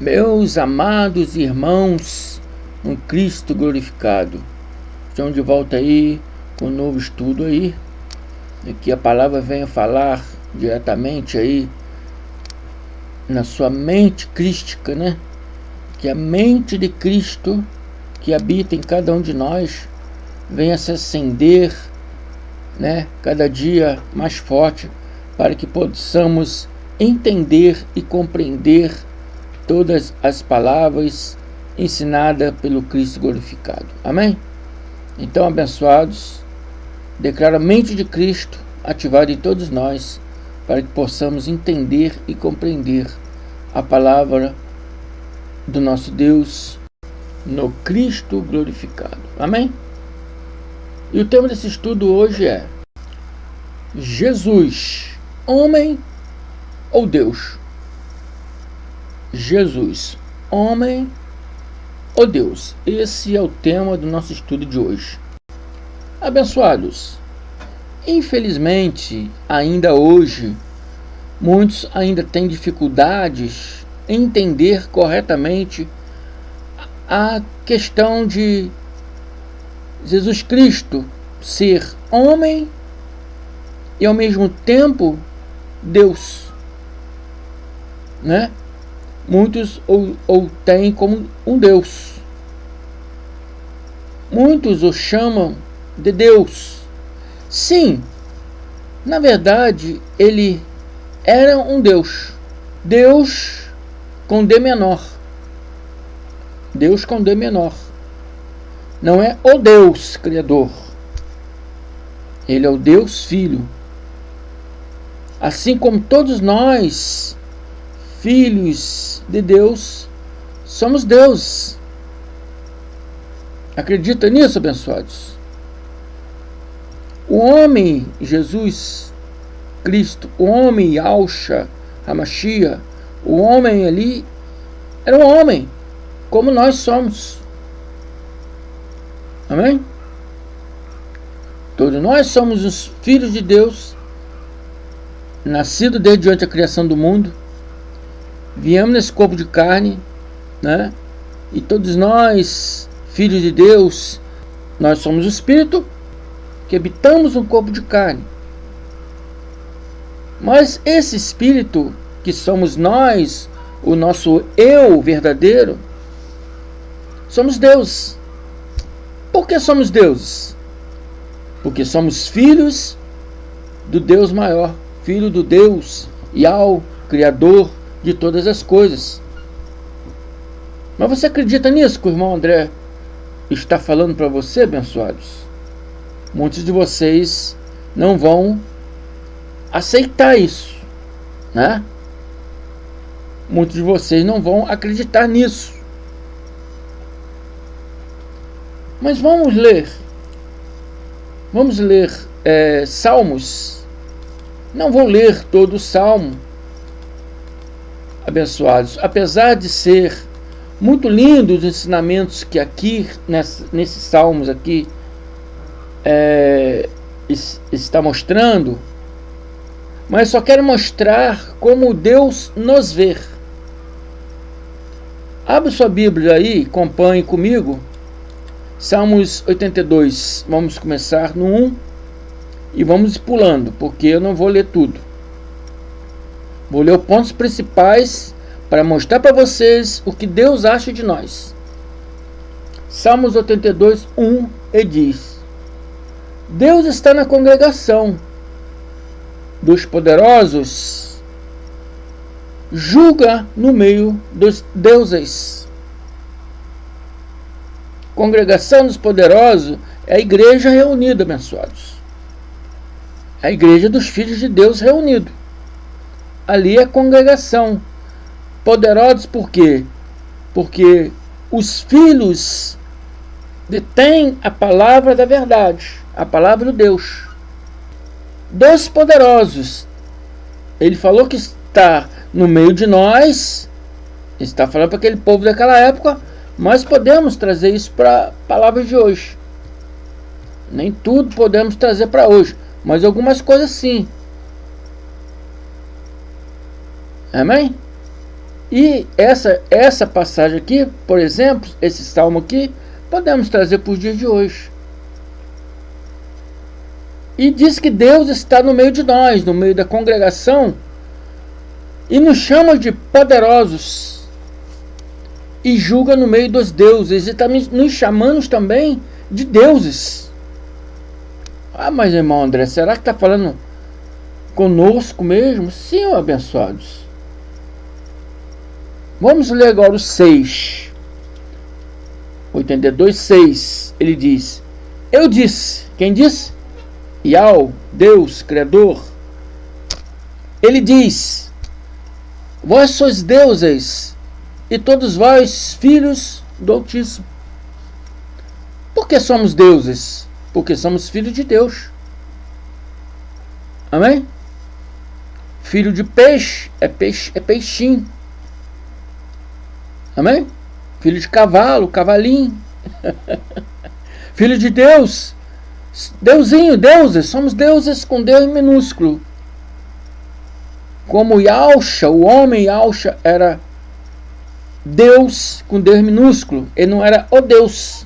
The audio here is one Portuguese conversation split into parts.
Meus amados irmãos no Cristo glorificado, estamos de volta aí com um novo estudo aí, que a palavra venha falar diretamente aí na sua mente crística, né? Que a mente de Cristo que habita em cada um de nós venha se acender, né? Cada dia mais forte, para que possamos entender e compreender todas as palavras ensinadas pelo Cristo glorificado. Amém? Então, abençoados, declaro a mente de Cristo ativada em todos nós, para que possamos entender e compreender a palavra do nosso Deus no Cristo glorificado. Amém? E o tema desse estudo hoje é: Jesus, homem ou Deus? Jesus, homem ou Deus? Esse é o tema do nosso estudo de hoje. Abençoados, infelizmente, ainda hoje, muitos ainda têm dificuldades em entender corretamente a questão de Jesus Cristo ser homem e ao mesmo tempo Deus, né? Muitos ou têm como um Deus. Muitos o chamam de Deus. Sim, na verdade, ele era um Deus. Deus com D menor. Deus com D menor. Não é o Deus Criador. Ele é o Deus Filho. Assim como todos nós, filhos de Deus, somos Deus. Acredita nisso, abençoados? O homem Jesus Cristo, o homem Yahshua HaMashiach, o homem ali era um homem, como nós somos. Amém? Todos nós somos os filhos de Deus, nascidos desde antes da criação do mundo. Viemos nesse corpo de carne, né? E todos nós, filhos de Deus, nós somos o Espírito que habitamos um corpo de carne. Mas esse Espírito que somos nós, o nosso eu verdadeiro, somos Deus. Por que somos deuses? Porque somos filhos do Deus maior, filho do Deus Yahweh, Criador de todas as coisas. Mas você acredita nisso que o irmão André está falando para você, abençoados? Muitos de vocês não vão aceitar isso, né? Muitos de vocês não vão acreditar nisso. Mas vamos ler Salmos. Não vou ler todo o Salmo, abençoados, apesar de ser muito lindo os ensinamentos que aqui nesses salmos aqui está mostrando, mas só quero mostrar como Deus nos vê. Abre sua Bíblia aí, acompanhe comigo, Salmos 82, vamos começar no 1 e vamos pulando, porque eu não vou ler tudo. Vou ler os pontos principais para mostrar para vocês o que Deus acha de nós. Salmos 82, 1, e diz: Deus está na congregação dos poderosos, julga no meio dos deuses. Congregação dos poderosos é a igreja reunida, abençoados. É a igreja dos filhos de Deus reunido. Ali é congregação. Poderosos por quê? Porque os filhos detêm a palavra da verdade, a palavra de Deus. Dos poderosos. Ele falou que está no meio de nós. Está falando para aquele povo daquela época, mas podemos trazer isso para a palavra de hoje. Nem tudo podemos trazer para hoje, mas algumas coisas sim. Amém? E essa passagem aqui, por exemplo, esse salmo aqui, podemos trazer para os dias de hoje. E diz que Deus está no meio de nós, no meio da congregação, e nos chama de poderosos, e julga no meio dos deuses, e está nos chamando também de deuses. Ah, mas irmão André, será que está falando conosco mesmo? Sim, abençoados. Vamos ler agora o 6. 82, 6. Ele diz: eu disse. Quem disse? Yahweh, Deus, Criador. Ele diz: vós sois deuses, e todos vós filhos do Altíssimo. Por que somos deuses? Porque somos filhos de Deus. Amém? Filho de peixe é peixinho. Amém? Filho de cavalo, cavalinho. Filho de Deus, Deusinho, deuses. Somos deuses com Deus minúsculo. Como Yahshua, o homem Yahshua era Deus com Deus minúsculo. Ele não era o Deus.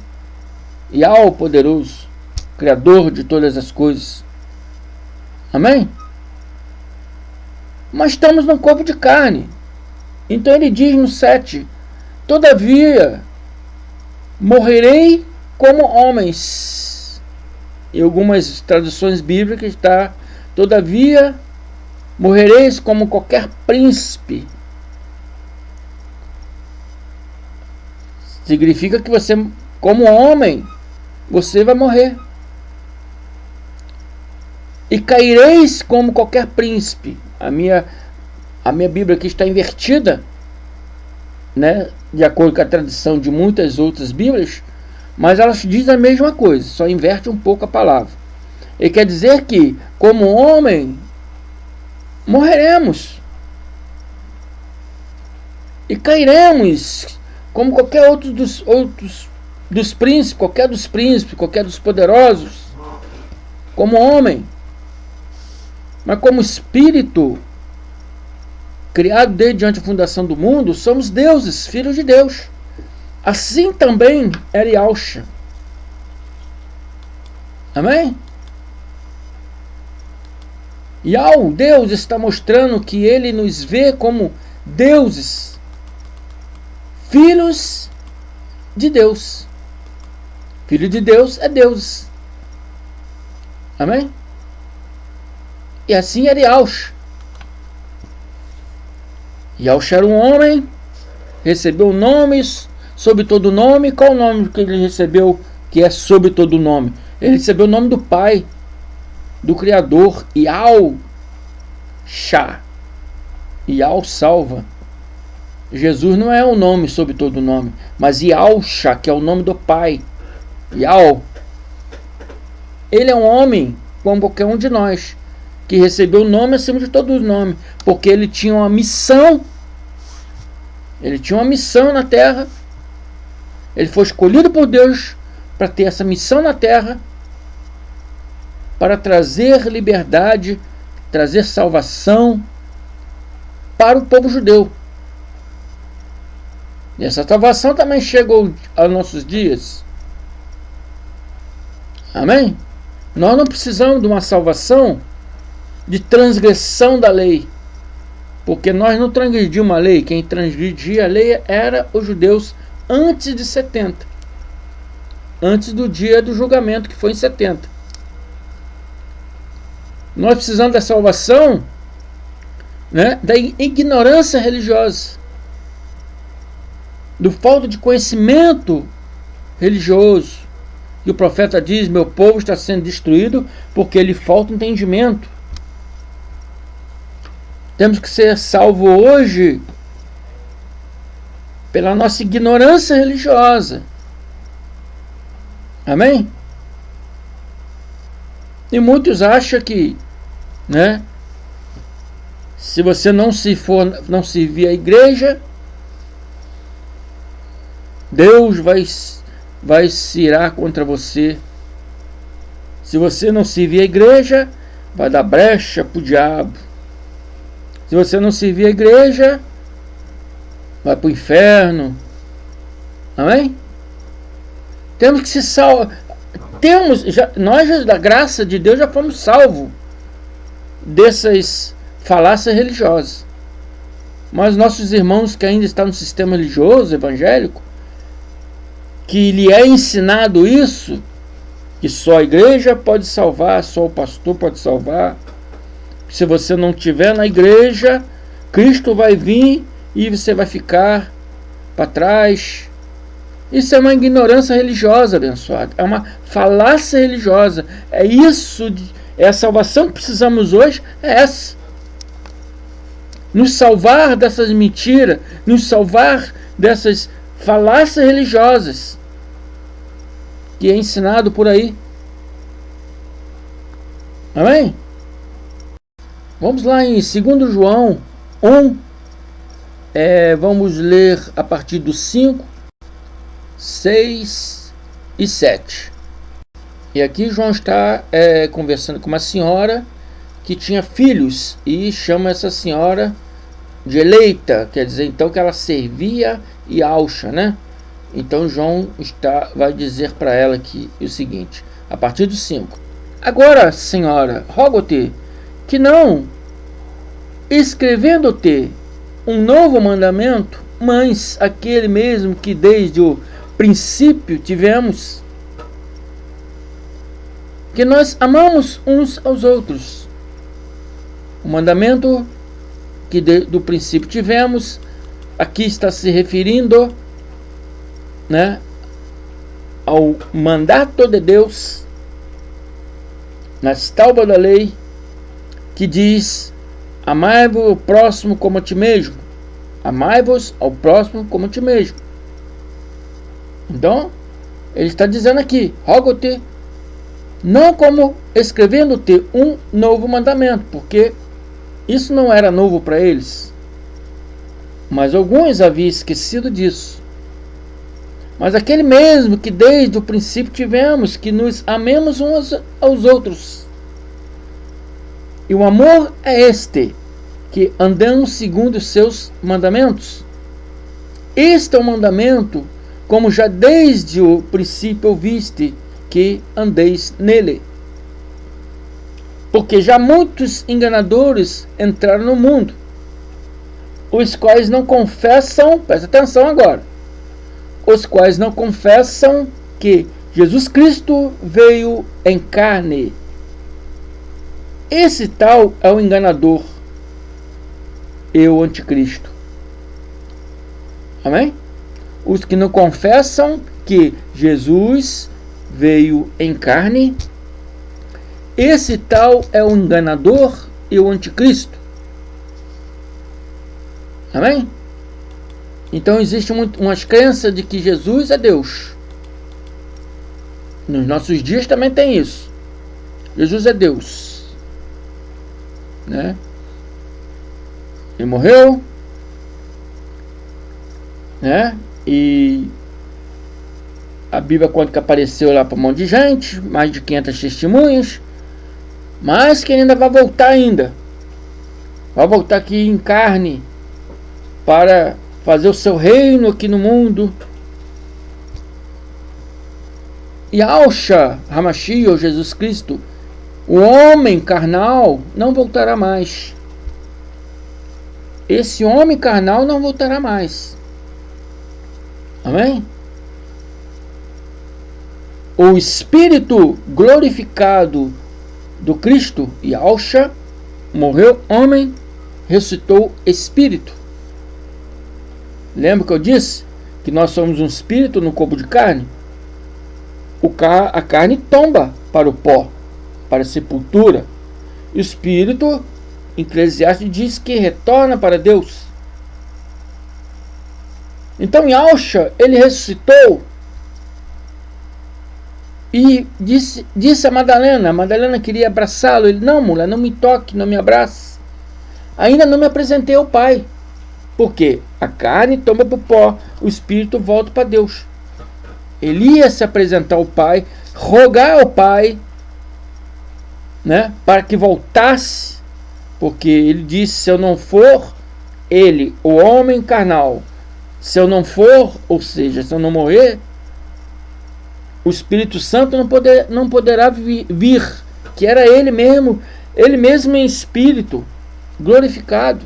Yahweh poderoso, Criador de todas as coisas. Amém? Mas estamos no corpo de carne. Então ele diz no 7: todavia morrerei como homens. Em algumas traduções bíblicas está: todavia morrereis como qualquer príncipe. Significa que você, como homem, você vai morrer. E caireis como qualquer príncipe. A minha Bíblia aqui está invertida, né, de acordo com a tradição de muitas outras Bíblias, mas elas dizem a mesma coisa, só inverte um pouco a palavra. Ele quer dizer que, como homem, morreremos. E cairemos como qualquer outro dos príncipes, qualquer dos poderosos, como homem. Mas como espírito, criado desde antes da fundação do mundo, somos deuses, filhos de Deus. Assim também era Yahshua. Amém? Yahweh, Deus, está mostrando que Ele nos vê como deuses, filhos de Deus. Filho de Deus é Deus. Amém? E assim era Yahshua. Yahshua era um homem, recebeu nomes sobre todo nome. Qual o nome que ele recebeu que é sobre todo nome? Ele recebeu o nome do Pai, do Criador, Yahshua. Yahweh salva. Jesus não é o nome sobre todo nome, mas Yahshua, que é o nome do Pai. Yahweh. Ele é um homem como qualquer um de nós, que recebeu o nome acima de todos os nomes, porque ele tinha uma missão. Ele tinha uma missão na terra. Ele foi escolhido por Deus para ter essa missão na terra, para trazer liberdade, trazer salvação para o povo judeu. E essa salvação também chegou aos nossos dias. Amém? Nós não precisamos de uma salvação de transgressão da lei, porque nós não transgredimos a lei. Quem transgredia a lei era os judeus antes de 70, antes do dia do julgamento, que foi em 70. Nós precisamos da salvação, né, da ignorância religiosa, do falta de conhecimento religioso. E o profeta diz: meu povo está sendo destruído porque lhe falta entendimento. Temos que ser salvos hoje pela nossa ignorância religiosa. Amém? E muitos acham que, né, se você não servir a igreja, Deus vai se irar contra você. Se você não servir a igreja, vai dar brecha para o diabo. Se você não servir a igreja, vai para o inferno. Amém? Temos que se salvar. Nós, da graça de Deus, já fomos salvos dessas falácias religiosas. Mas nossos irmãos que ainda estão no sistema religioso, evangélico, que lhe é ensinado isso, que só a igreja pode salvar, só o pastor pode salvar. Se você não estiver na igreja, Cristo vai vir e você vai ficar para trás. Isso é uma ignorância religiosa, abençoado. É uma falácia religiosa. É isso, é a salvação que precisamos hoje, é essa. Nos salvar dessas mentiras, nos salvar dessas falácias religiosas que é ensinado por aí. Amém? Vamos lá em 2 João 1, vamos ler a partir do 5, 6 e 7. E aqui João está conversando com uma senhora que tinha filhos e chama essa senhora de eleita, quer dizer então que ela servia e alcha, né? Então João vai dizer para ela aqui o seguinte, a partir do 5. Agora, senhora, rogo-te que não, escrevendo-te um novo mandamento, mas aquele mesmo que desde o princípio tivemos, que nós amamos uns aos outros. O mandamento que do princípio tivemos, aqui está se referindo, né, ao mandato de Deus nas tábuas da lei, que diz: amai-vos ao próximo como a ti mesmo. Amai-vos ao próximo como a ti mesmo. Então, ele está dizendo aqui: rogo-te, não como escrevendo-te um novo mandamento, porque isso não era novo para eles, mas alguns haviam esquecido disso. Mas aquele mesmo que desde o princípio tivemos, que nos amemos uns aos outros. E o amor é este, que andamos segundo os seus mandamentos. Este é o mandamento, como já desde o princípio ouviste, que andeis nele. Porque já muitos enganadores entraram no mundo, os quais não confessam, presta atenção agora, os quais não confessam que Jesus Cristo veio em carne. Esse tal é o enganador e o anticristo. Amém? Os que não confessam que Jesus veio em carne, esse tal é o enganador e o anticristo. Amém? Então existe umas crenças de que Jesus é Deus. Nos nossos dias também tem isso. Jesus é Deus, né? Ele morreu, né? E a Bíblia conta que apareceu lá para um monte de gente, mais de 500 testemunhas, mas que ele ainda vai voltar ainda. Vai voltar aqui em carne para fazer o seu reino aqui no mundo. E Yahshua HaMashiach, ou Jesus Cristo, o homem carnal, não voltará mais. Esse homem carnal não voltará mais. Amém? O Espírito glorificado do Cristo, Yahshua, morreu homem, ressuscitou Espírito. Lembra que eu disse que nós somos um espírito no corpo de carne? A carne tomba para o pó, para a sepultura. O espírito, em Eclesiastes, diz que retorna para Deus. Então Yahshua, ele ressuscitou e disse a Madalena queria abraçá-lo. Ele: não, mulher, não me toque, não me abrace. Ainda não me apresentei ao Pai. Porque a carne toma para o pó, o espírito volta para Deus. Ele ia se apresentar ao Pai, rogar ao Pai, né, para que voltasse, porque ele disse: se eu não for ele, o homem carnal, se eu não for, ou seja, se eu não morrer, o Espírito Santo não poderá vir, que era ele mesmo em espírito, glorificado.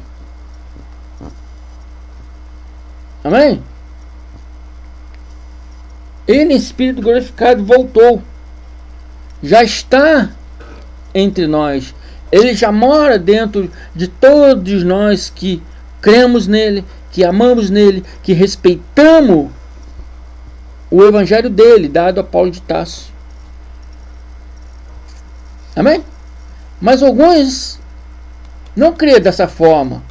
Amém? Ele em espírito glorificado voltou. Já está entre nós. Ele já mora dentro de todos nós que cremos nele, que amamos nele, que respeitamos o evangelho dele, dado a Paulo de Tarso. Amém? Mas alguns não creem dessa forma.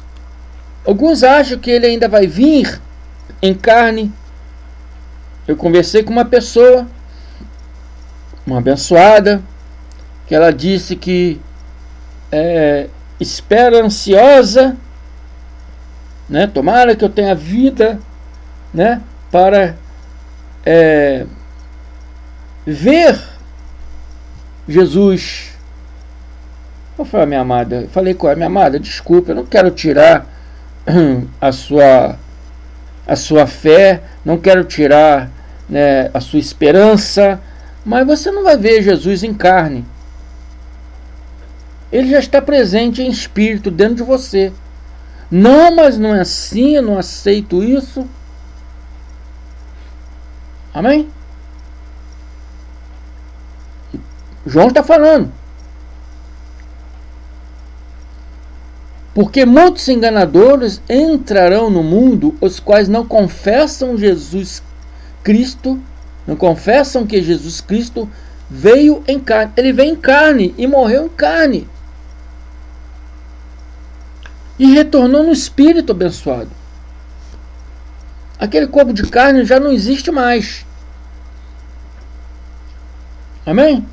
Alguns acham que ele ainda vai vir em carne. Eu conversei com uma pessoa, uma abençoada, que ela disse que espera ansiosa, né? Tomara que eu tenha vida, né? Para ver Jesus. Eu falei, minha amada, minha amada, desculpa, eu não quero tirar a sua fé, não quero tirar, né, a sua esperança, mas você não vai ver Jesus em carne. Ele já está presente em espírito dentro de você. Não, mas não é assim, eu não aceito isso. Amém? João está falando. Porque muitos enganadores entrarão no mundo, os quais não confessam Jesus Cristo, não confessam que Jesus Cristo veio em carne. Ele veio em carne e morreu em carne. E retornou no espírito, abençoado. Aquele corpo de carne já não existe mais. Amém?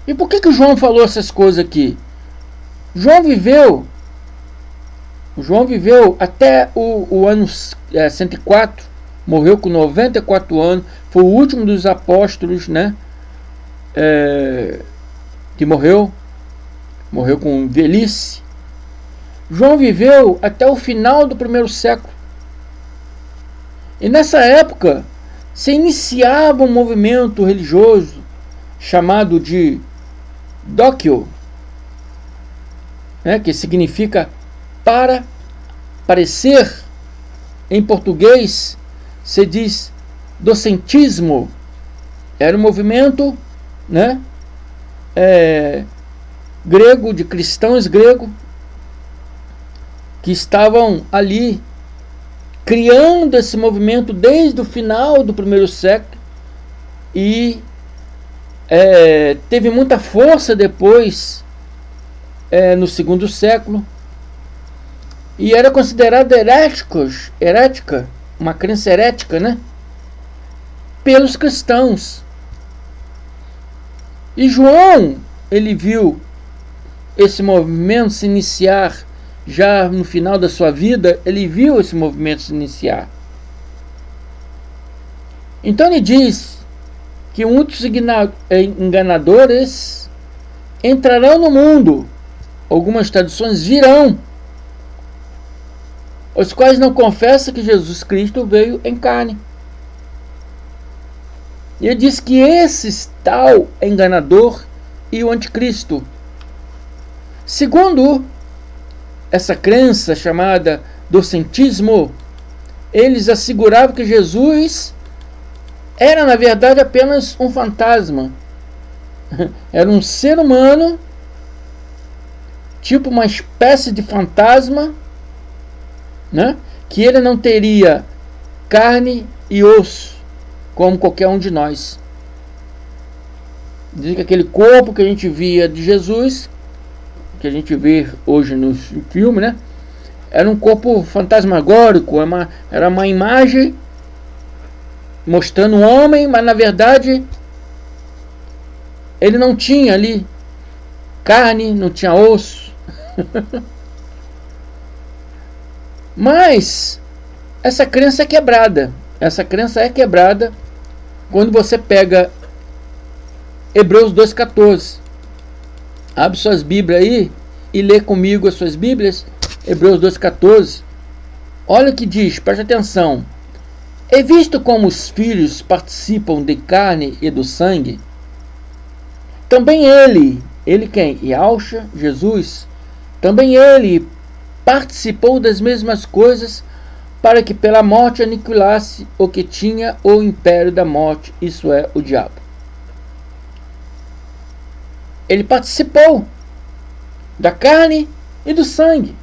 E por que João falou essas coisas aqui? João viveu até o ano 104, morreu com 94 anos, foi o último dos apóstolos, né? Que morreu com velhice. João viveu até o final do primeiro século. E nessa época se iniciava um movimento religioso chamado de Doquio, né, que significa para parecer. Em português se diz docentismo. Era um movimento, né, grego, de cristãos gregos, que estavam ali criando esse movimento desde o final do primeiro século e teve muita força depois no segundo século, e era considerado herética, uma crença herética, né, pelos cristãos. E João, ele viu esse movimento se iniciar já no final da sua vida. Ele viu esse movimento se iniciar. Então ele diz que muitos enganadores entrarão no mundo. Algumas traduções virão, os quais não confessam que Jesus Cristo veio em carne. E ele diz que esse tal enganador e o anticristo, segundo essa crença chamada docentismo, eles asseguravam que Jesus era na verdade apenas um fantasma. Era um ser humano, tipo uma espécie de fantasma, né? Que ele não teria carne e osso como qualquer um de nós. Diz que aquele corpo que a gente via de Jesus, que a gente vê hoje no filme, né, era um corpo fantasmagórico, era uma imagem mostrando um homem, mas na verdade ele não tinha ali carne, não tinha osso. Mas essa crença é quebrada. Essa crença é quebrada quando você pega Hebreus 2,14. Abre suas Bíblias aí e lê comigo as suas Bíblias. Hebreus 2,14. Olha o que diz, preste atenção. É visto como os filhos participam de carne e do sangue, também ele quem? Yahshua, Jesus, também ele participou das mesmas coisas, para que pela morte aniquilasse o que tinha o império da morte, isso é, o diabo. Ele participou da carne e do sangue.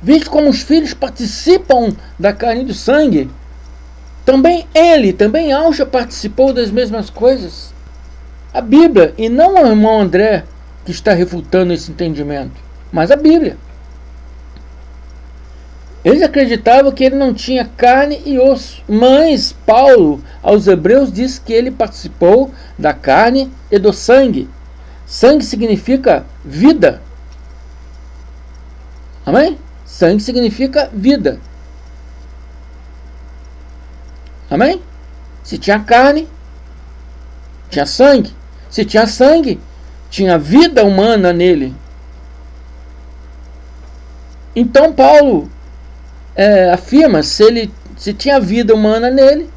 Visto como os filhos participam da carne e do sangue, também Yahshua participou das mesmas coisas. A Bíblia, e não o irmão André que está refutando esse entendimento, mas a Bíblia. Eles acreditavam que ele não tinha carne e osso, mas Paulo aos Hebreus diz que ele participou da carne e do sangue. Sangue significa vida. Amém? Sangue significa vida. Amém? Se tinha carne, tinha sangue. Se tinha sangue, tinha vida humana nele. Então Paulo afirma, se tinha vida humana nele,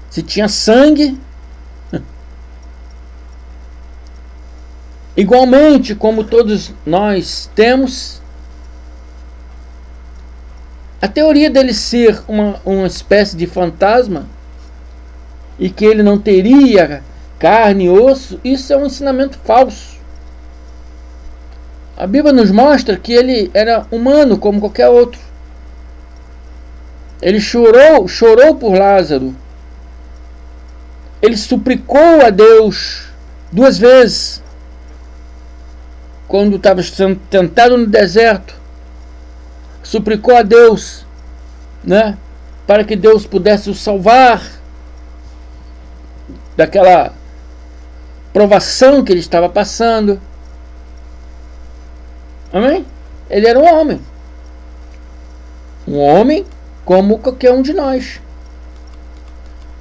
se tinha sangue, igualmente como todos nós temos, a teoria dele ser uma espécie de fantasma e que ele não teria carne e osso, isso é um ensinamento falso. A Bíblia nos mostra que ele era humano como qualquer outro. Ele chorou por Lázaro. Ele suplicou a Deus 2 vezes. Quando estava sendo tentado no deserto, suplicou a Deus, né, para que Deus pudesse o salvar daquela provação que ele estava passando. Amém? Ele era um homem. Um homem como qualquer um de nós.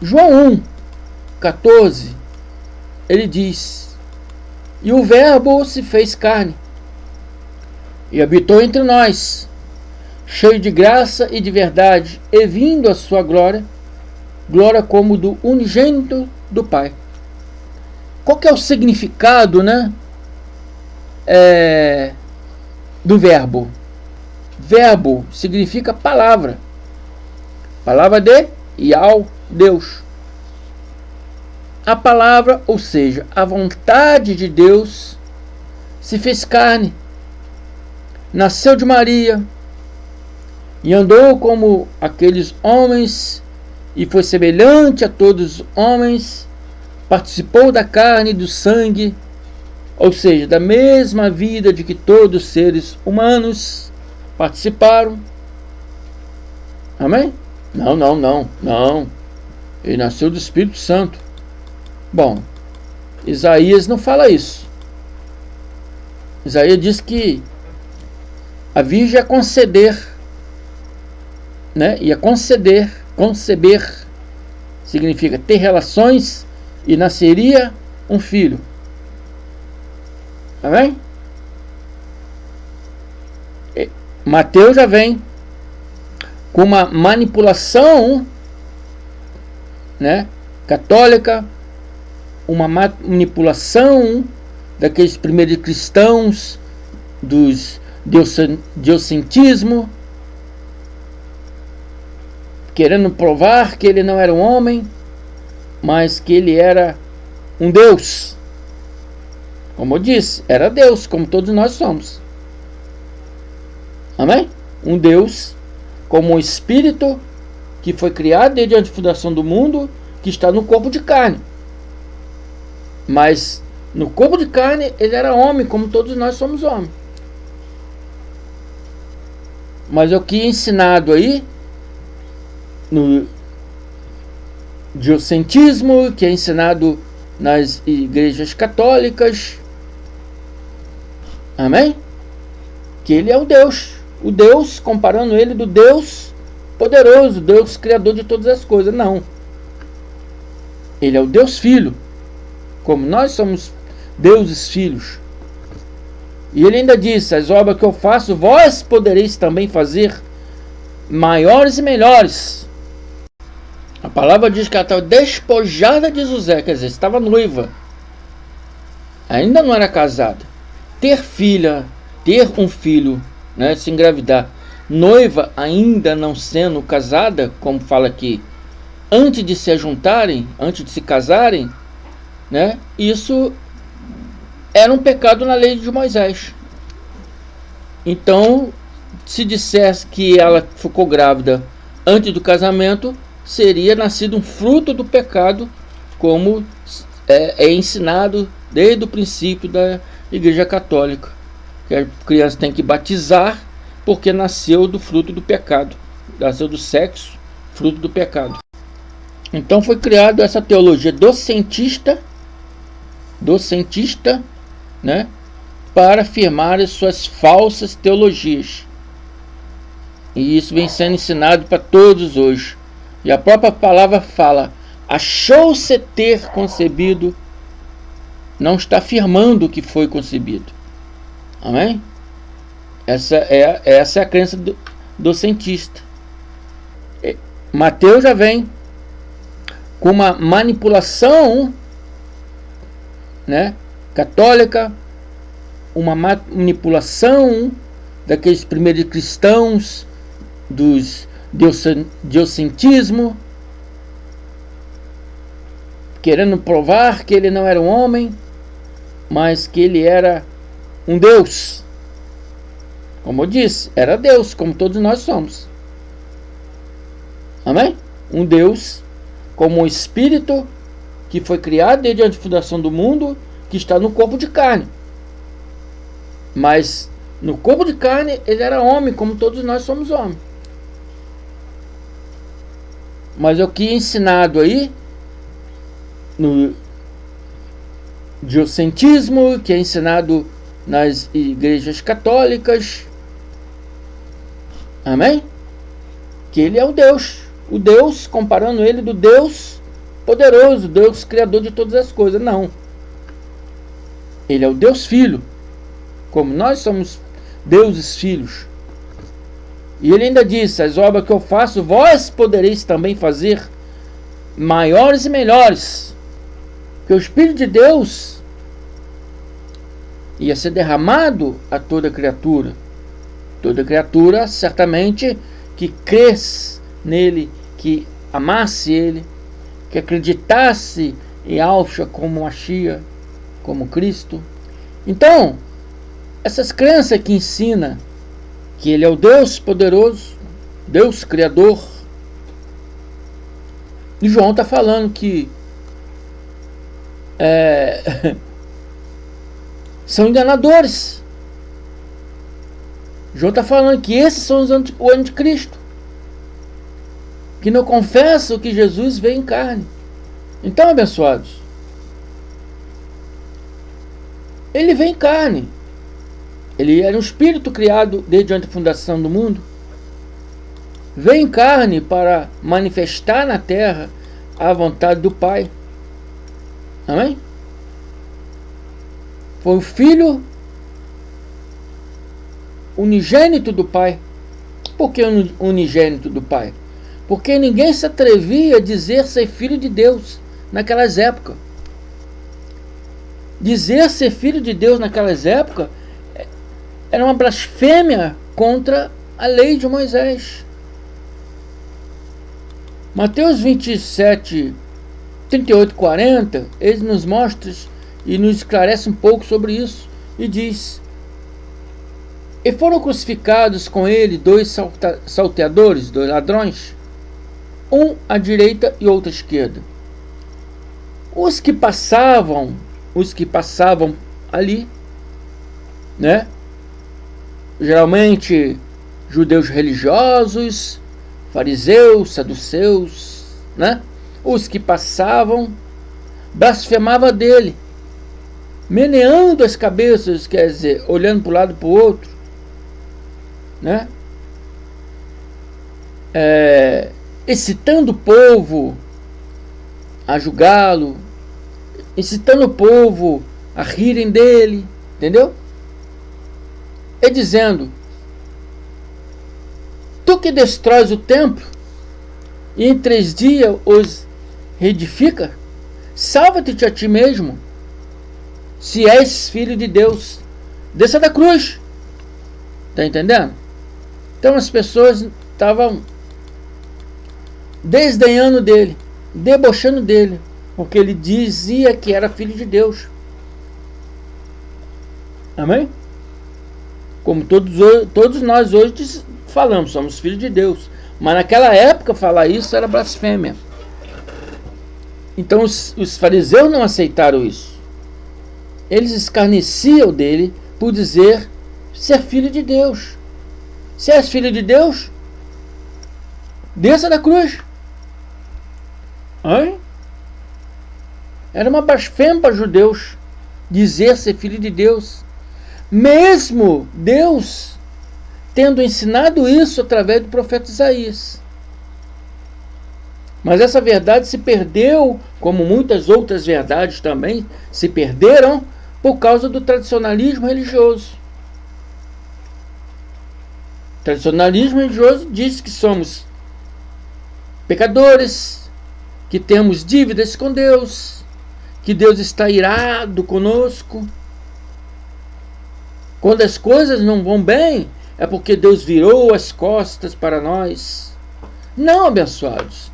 João 1:14, ele diz: e o Verbo se fez carne e habitou entre nós, cheio de graça e de verdade, e vindo a sua glória como do unigênito do Pai. Qual que é o significado, né, do verbo? Verbo significa palavra. Palavra de Yahweh, Deus. A palavra, ou seja, a vontade de Deus, se fez carne, nasceu de Maria e andou como aqueles homens e foi semelhante a todos os homens, participou da carne e do sangue, ou seja, da mesma vida de que todos os seres humanos participaram. Amém? Não. Ele nasceu do Espírito Santo. Bom, Isaías não fala isso. Isaías diz que a virgem ia conceder, né? Ia conceber significa ter relações e nasceria um filho. Amém? Mateus já vem com uma manipulação, né, católica, uma manipulação daqueles primeiros cristãos, dos diocentismo, querendo provar que ele não era um homem, mas que ele era um Deus. Como eu disse, era Deus, como todos nós somos. Amém? Um Deus como um espírito que foi criado desde a fundação do mundo, que está no corpo de carne. Mas no corpo de carne ele era homem, como todos nós somos homens. Mas o que é ensinado aí no diocentismo, que é ensinado nas igrejas católicas, amém? Que ele é o Deus, comparando ele do Deus poderoso, Deus criador de todas as coisas. Não, ele é o Deus Filho, como nós somos deuses filhos. E ele ainda disse: as obras que eu faço, vós podereis também fazer, maiores e melhores. A palavra diz que ela estava despojada de José, quer dizer, estava noiva, ainda não era casada. Ter um filho, né, se engravidar, noiva ainda não sendo casada, como fala aqui, antes de se juntarem, antes de se casarem, né, isso era um pecado na lei de Moisés. Então, se dissesse que ela ficou grávida antes do casamento, seria nascido um fruto do pecado, como é ensinado desde o princípio da Igreja Católica, que a criança tem que batizar porque nasceu do fruto do pecado, nasceu do sexo, fruto do pecado. Então foi criada essa teologia docentista, né, para afirmar as suas falsas teologias. E isso vem sendo ensinado para todos hoje. E a própria palavra fala: achou-se ter concebido, não está afirmando que foi concebido. Amém? Essa é a crença do cientista. Mateus já vem com uma manipulação, né, católica, uma manipulação daqueles primeiros cristãos, dos diocentismo, querendo provar que ele não era um homem, mas que ele era um Deus. Como eu disse, era Deus, como todos nós somos. Amém? Um Deus como um espírito que foi criado desde a fundação do mundo, que está no corpo de carne. Mas no corpo de carne ele era homem, como todos nós somos homens. Mas o que é ensinado aí no diocentismo, que é ensinado nas igrejas católicas, amém? Que ele é o Deus, comparando ele do Deus poderoso, Deus criador de todas as coisas. Não. Ele é o Deus Filho, como nós somos deuses filhos. E ele ainda disse: as obras que eu faço, vós podereis também fazer, maiores e melhores. Que o Espírito de Deus ia ser derramado a toda criatura. Toda criatura, certamente, que cresce nele, que amasse ele, que acreditasse em Yahshua como Mashiach, como Cristo. Então, essas crenças que ensina que ele é o Deus poderoso, Deus criador, e João está falando que são enganadores. João está falando que esses são o anticristo, que não confessam que Jesus veio em carne. Então, abençoados, ele veio em carne. Ele era um espírito criado desde a fundação do mundo. Veio em carne para manifestar na terra a vontade do Pai. Amém? Foi o Filho unigênito do Pai. Por que unigênito do Pai? Porque ninguém se atrevia a dizer ser filho de Deus naquelas épocas. Dizer ser filho de Deus naquelas épocas era uma blasfêmia contra a lei de Moisés. Mateus 27, 38 e 40, ele nos mostra e nos esclarece um pouco sobre isso. E diz: e foram crucificados com ele 2 salteadores, 2 ladrões, um à direita e outro à esquerda. Os que passavam ali, né? Geralmente judeus religiosos, fariseus, saduceus, né? Os que passavam blasfemavam dele, meneando as cabeças, quer dizer, olhando para um lado e para o outro, né? Excitando o povo a julgá-lo, incitando o povo a rirem dele, entendeu? e dizendo: tu que destróis o templo e em 3 dias os reedifica, salva-te a ti mesmo, se és filho de Deus, desça da cruz. Está entendendo? Então as pessoas estavam desdenhando dele, debochando dele, porque ele dizia que era filho de Deus. Amém? Como todos nós hoje falamos, somos filhos de Deus. Mas naquela época falar isso era blasfêmia. Então os fariseus não aceitaram isso. Eles escarneciam dele por dizer ser filho de Deus. Se és filho de Deus, desça da cruz. Hein? Era uma blasfêmia para os judeus dizer ser filho de Deus. Mesmo Deus tendo ensinado isso através do profeta Isaías. Mas essa verdade se perdeu, como muitas outras verdades também se perderam, por causa do tradicionalismo religioso. O tradicionalismo religioso diz que somos pecadores, que temos dívidas com Deus, que Deus está irado conosco. Quando as coisas não vão bem, é porque Deus virou as costas para nós. Não, abençoados.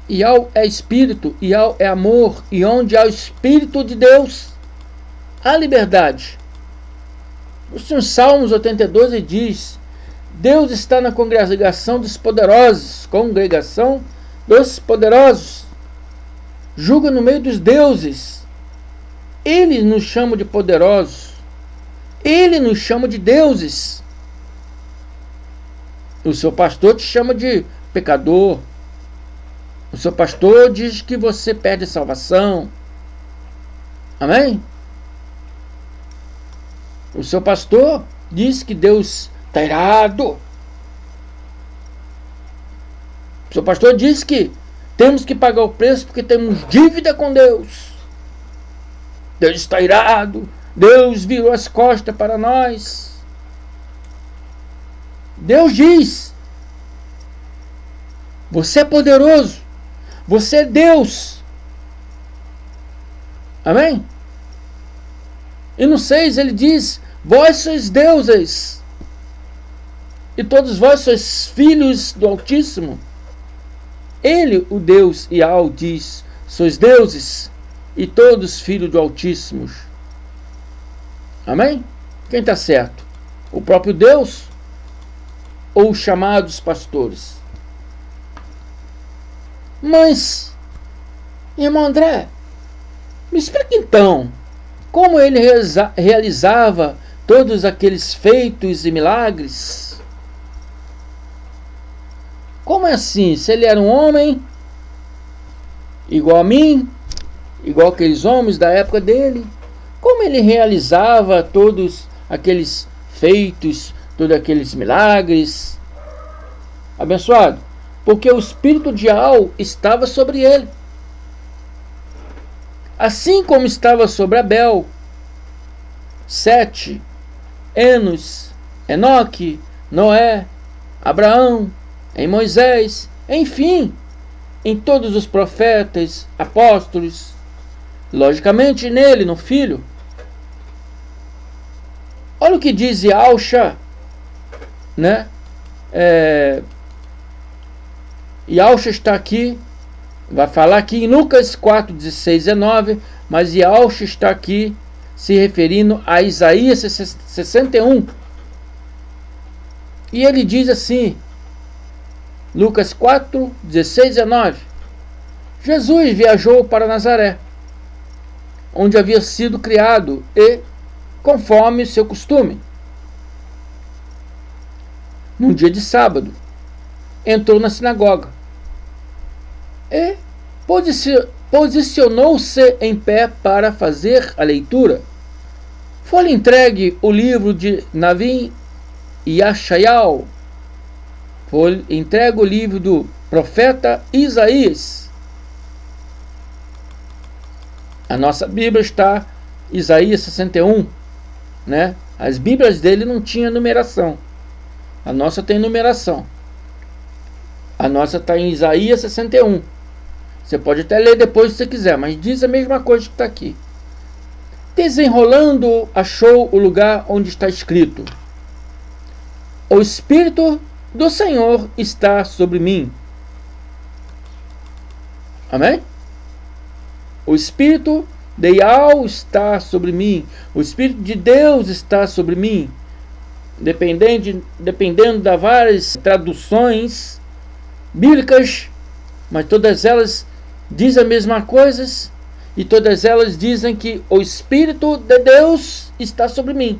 Iau é espírito, Iau é amor, e onde há o Espírito de Deus, há liberdade. No Salmos 82 ele diz: Deus está na congregação dos poderosos, julga no meio dos deuses. Ele nos chama de poderosos, ele nos chama de deuses. O seu pastor te chama de pecador. O seu pastor diz que você perde a salvação. Amém? O seu pastor diz que Deus está irado. O seu pastor diz que temos que pagar o preço porque temos dívida com Deus. Deus está irado. Deus virou as costas para nós. Deus diz: você é poderoso. Você é Deus. Amém? E no 6 ele diz: vós sois deuses, e todos vós sois filhos do Altíssimo. Ele, o Deus Iau, diz: sois deuses, e todos filhos do Altíssimo. Amém? Quem está certo? O próprio Deus ou os chamados pastores? Mas, irmão André, me explica então como ele realizava todos aqueles feitos e milagres. Como é assim? Se ele era um homem igual a mim, igual aqueles homens da época dele, como ele realizava todos aqueles feitos, todos aqueles milagres? Abençoado, porque o espírito de Iau estava sobre ele, assim como estava sobre Abel, Sete, Enos, Enoque, Noé, Abraão, em Moisés, enfim, em todos os profetas, apóstolos, logicamente nele, no Filho. Olha o que diz Yahusha, né? Yahusha está aqui, vai falar aqui em Lucas 4, 16 e 19, mas Yahusha está aqui se referindo a Isaías 61. E ele diz assim, Lucas 4, 16 e 19: Jesus viajou para Nazaré, onde havia sido criado, e, conforme seu costume, num dia de sábado, entrou na sinagoga e posicionou-se em pé para fazer a leitura. Foi-lhe entregue o livro de Navim e Yashaial. Foi entregue o livro do profeta Isaías. A nossa Bíblia está Isaías 61, né? As Bíblias dele não tinham numeração. A nossa tem numeração. A nossa está em Isaías 61. Você pode até ler depois se você quiser, mas diz a mesma coisa que está aqui. Desenrolando, achou o lugar onde está escrito: o Espírito do Senhor está sobre mim. Amém? O Espírito de Yahweh está sobre mim. O Espírito de Deus está sobre mim. Dependendo das várias traduções bíblicas, mas todas elas dizem a mesma coisa, e todas elas dizem que o Espírito de Deus está sobre mim.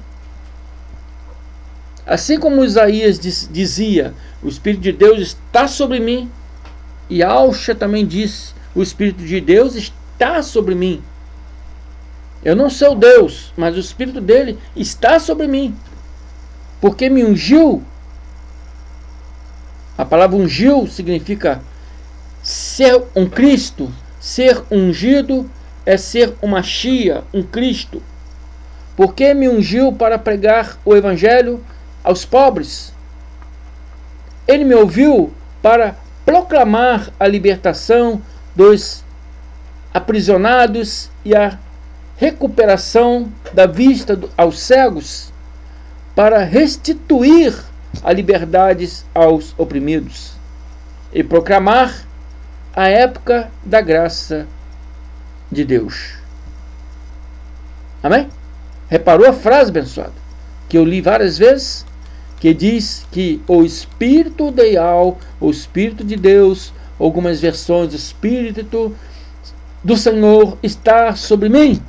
Assim como Isaías dizia, o Espírito de Deus está sobre mim, e Alcha também disse, o Espírito de Deus está sobre mim. Eu não sou Deus, mas o Espírito dele está sobre mim, porque me ungiu. A palavra ungiu significa ser um Cristo. Ser ungido é ser uma Mashiach, um Cristo. Porque me ungiu para pregar o Evangelho aos pobres. Ele me ouviu para proclamar a libertação dos aprisionados e a recuperação da vista aos cegos, para restituir a liberdade aos oprimidos e proclamar a época da graça de Deus. Amém? Reparou a frase, abençoada, que eu li várias vezes, que diz que o Espírito de Yahweh, o Espírito de Deus, algumas versões, o Espírito do Senhor está sobre mim.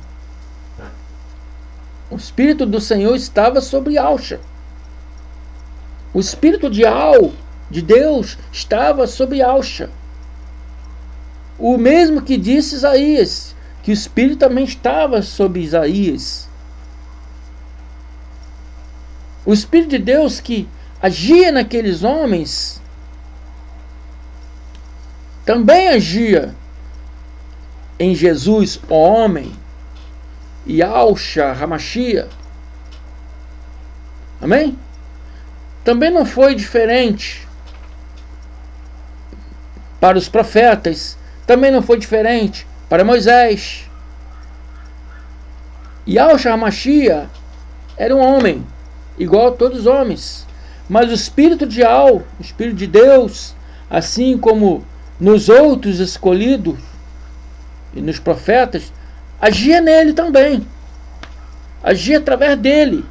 O Espírito do Senhor estava sobre Alcha. O Espírito de Yahweh, de Deus, estava sobre Alcha. O mesmo que disse Isaías, que o Espírito também estava sobre Isaías. O Espírito de Deus que agia naqueles homens, também agia em Jesus, o homem, e Alcha, Hamashia. Amém? Também não foi diferente para os profetas, também não foi diferente para Moisés. E Alcha, Hamashia era um homem, igual a todos os homens, mas o Espírito de Yahweh, o Espírito de Deus, assim como nos outros escolhidos e nos profetas, agia nele também, agia através dele.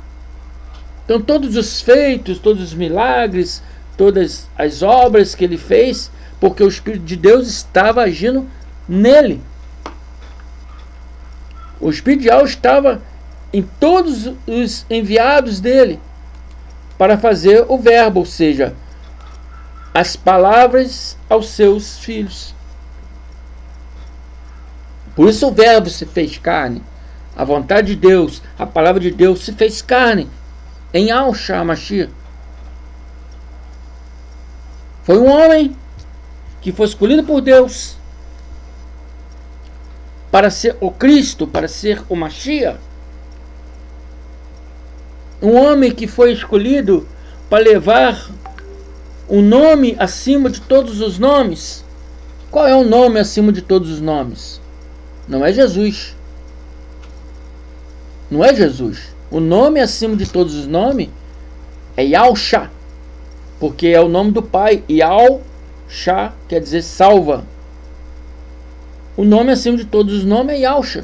Então todos os feitos, todos os milagres, todas as obras que ele fez, porque o Espírito de Deus estava agindo nele. O Espírito de Yahweh estava em todos os enviados dele para fazer o verbo, ou seja, as palavras aos seus filhos. Por isso o verbo se fez carne. A vontade de Deus, a palavra de Deus se fez carne em Alcha Mashiach. Foi um homem que foi escolhido por Deus para ser o Cristo, para ser o Mashiach. Um homem que foi escolhido para levar um nome acima de todos os nomes. Qual é o nome acima de todos os nomes? Não é Jesus. Não é Jesus. O nome acima de todos os nomes é Yahshua, porque é o nome do Pai. Yahshua quer dizer salva. O nome acima de todos os nomes é Yahshua.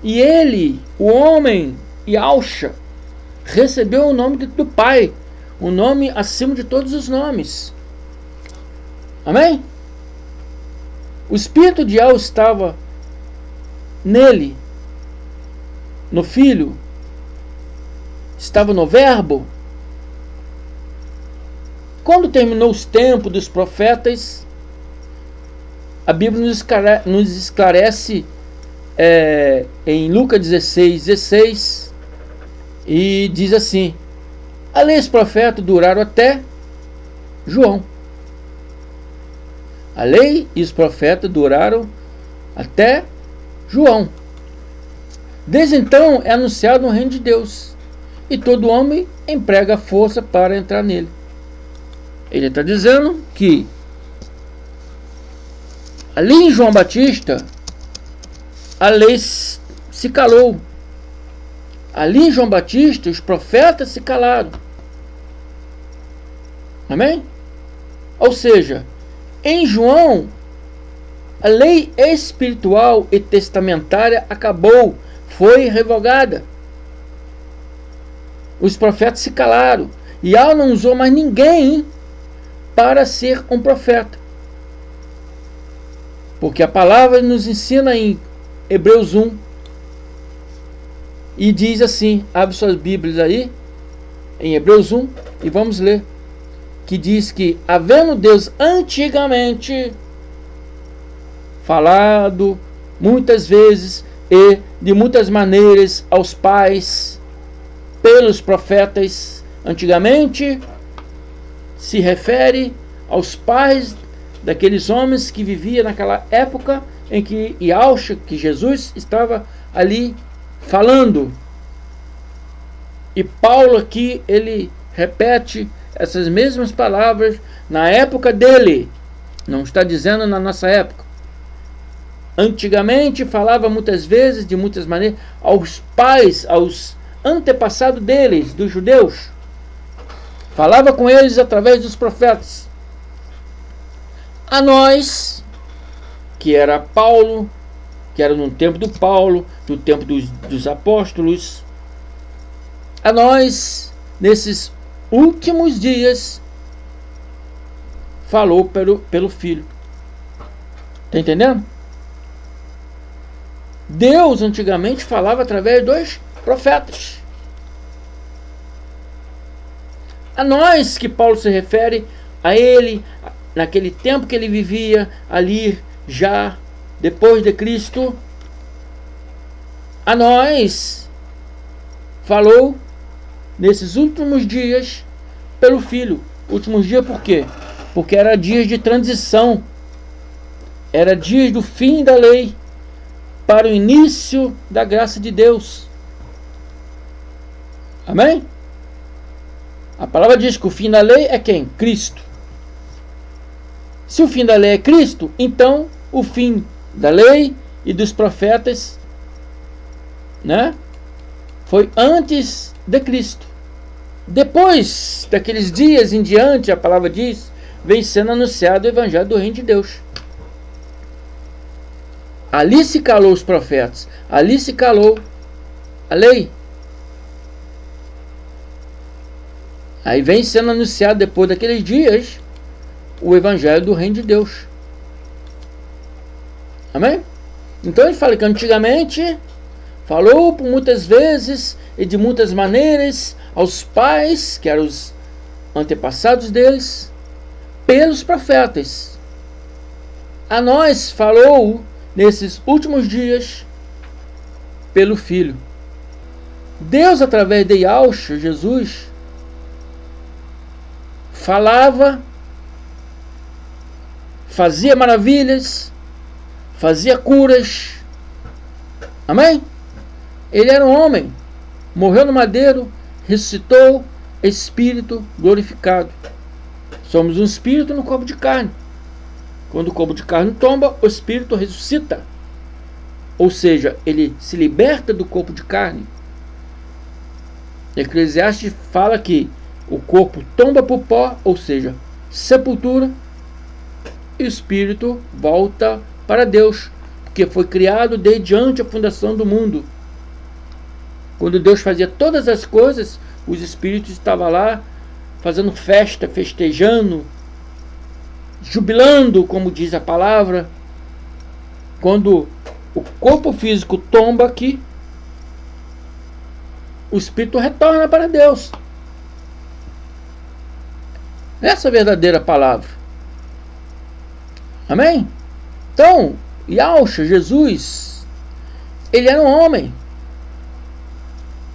E ele, o homem Yahshua, recebeu o nome do Pai, o nome acima de todos os nomes. Amém? O Espírito de Yahweh estava nele, no Filho, estava no Verbo. Quando terminou os tempos dos profetas, a Bíblia nos esclarece em Lucas 16:16, e diz assim: a lei e os profetas duraram até João. A lei e os profetas duraram até João. Desde então é anunciado no reino de Deus. e todo homem emprega força para entrar nele. Ele está dizendo que ali em João Batista a lei se calou. Ali em João Batista os profetas se calaram. Amém? Ou seja, em João a lei espiritual e testamentária acabou, foi revogada. Os profetas se calaram. E Yahweh não usou mais ninguém para ser um profeta. Porque a palavra nos ensina em Hebreus 1. E diz assim, abre suas Bíblias aí, em Hebreus 1, e vamos ler. Que diz que, havendo Deus antigamente falado muitas vezes e de muitas maneiras aos pais pelos profetas, antigamente se refere aos pais daqueles homens que viviam naquela época em que Yahshua, que Jesus estava ali falando. E Paulo aqui, ele repete essas mesmas palavras na época dele, não está dizendo na nossa época. Antigamente falava muitas vezes, de muitas maneiras, aos pais, aos antepassados deles, dos judeus. Falava com eles através dos profetas. A nós, que era Paulo, que era no tempo do Paulo, no tempo dos apóstolos, a nós, nesses últimos dias, falou pelo Filho. Está entendendo? Deus antigamente falava através dos profetas. A nós que Paulo se refere, a ele, naquele tempo que ele vivia ali, já depois de Cristo, a nós falou nesses últimos dias pelo Filho. Últimos dias por quê? Porque era dias de transição, era dias do fim da lei para o início da graça de Deus. Amém? A palavra diz que o fim da lei é quem? Cristo. Se o fim da lei é Cristo, então o fim da lei e dos profetas, né, foi antes de Cristo. Depois daqueles dias em diante, a palavra diz, vem sendo anunciado o evangelho do reino de Deus. Ali se calou os profetas, ali se calou a lei. Aí vem sendo anunciado depois daqueles dias o evangelho do reino de Deus. Amém? Então ele fala que antigamente falou por muitas vezes e de muitas maneiras aos pais, que eram os antepassados deles, pelos profetas. A nós falou nesses últimos dias pelo Filho. Deus, através de Yahshua, Jesus, falava, fazia maravilhas, fazia curas. Amém? Ele era um homem, morreu no madeiro, ressuscitou, espírito glorificado. Somos um espírito no corpo de carne. Quando o corpo de carne tomba, o espírito ressuscita. Ou seja, ele se liberta do corpo de carne. Eclesiastes fala que o corpo tomba para o pó, ou seja, sepultura, e o espírito volta para Deus, porque foi criado desde antes a fundação do mundo. Quando Deus fazia todas as coisas, os espíritos estavam lá fazendo festa, festejando, jubilando, como diz a palavra. Quando o corpo físico tomba aqui, o espírito retorna para Deus. Essa é a verdadeira palavra. Amém? Então, Yahshua, Jesus, ele era um homem,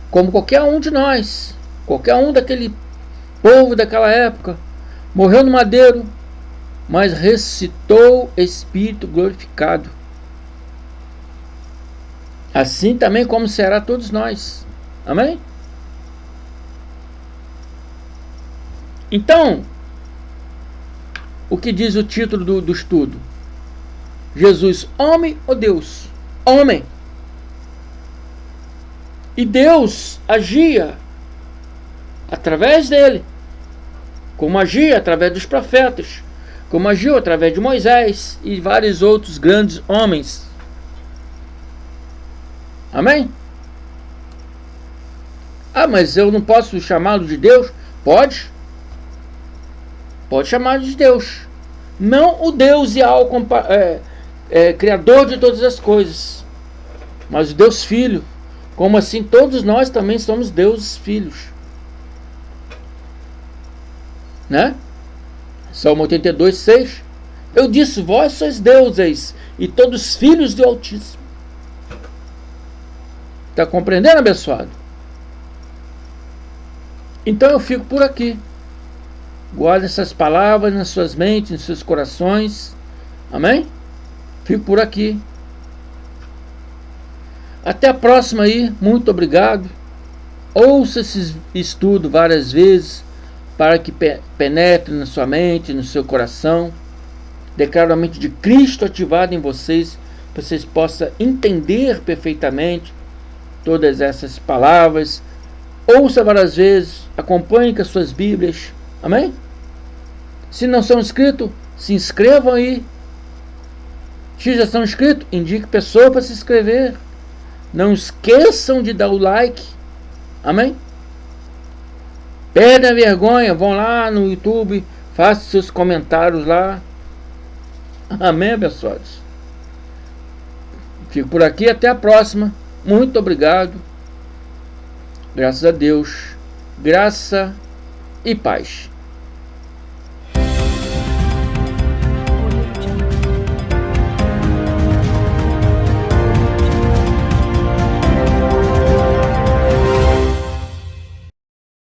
como qualquer um de nós, qualquer um daquele povo daquela época. Morreu no madeiro, mas ressuscitou espírito glorificado. Assim também como será todos nós. Amém? Então, o que diz o título do estudo? Jesus, homem ou Deus? Homem. E Deus agia através dele, como agia através dos profetas, como agiu através de Moisés e vários outros grandes homens. Amém? Ah, mas eu não posso chamá-lo de Deus? Pode. Pode chamá-lo de Deus. Não o Deus real, criador de todas as coisas, mas o Deus Filho. Como assim todos nós também somos deuses filhos, né? Salmo 82, 6. Eu disse, vós sois deuses e todos filhos do Altíssimo. Está compreendendo, abençoado? Então eu fico por aqui. Guarde essas palavras nas suas mentes, nos seus corações. Amém? Fico por aqui. Até a próxima aí. Muito obrigado. Ouça esse estudo várias vezes para que penetre na sua mente, no seu coração. Declaro a mente de Cristo ativada em vocês, para que vocês possam entender perfeitamente todas essas palavras. Ouça várias vezes. Acompanhe com as suas Bíblias. Amém? Se não são inscritos, se inscrevam aí. Se já são inscritos, indique pessoa para se inscrever. Não esqueçam de dar o like. Amém? Perdem a vergonha, vão lá no YouTube, façam seus comentários lá. Amém, abençoados? Fico por aqui, até a próxima. Muito obrigado. Graças a Deus. Graça e paz.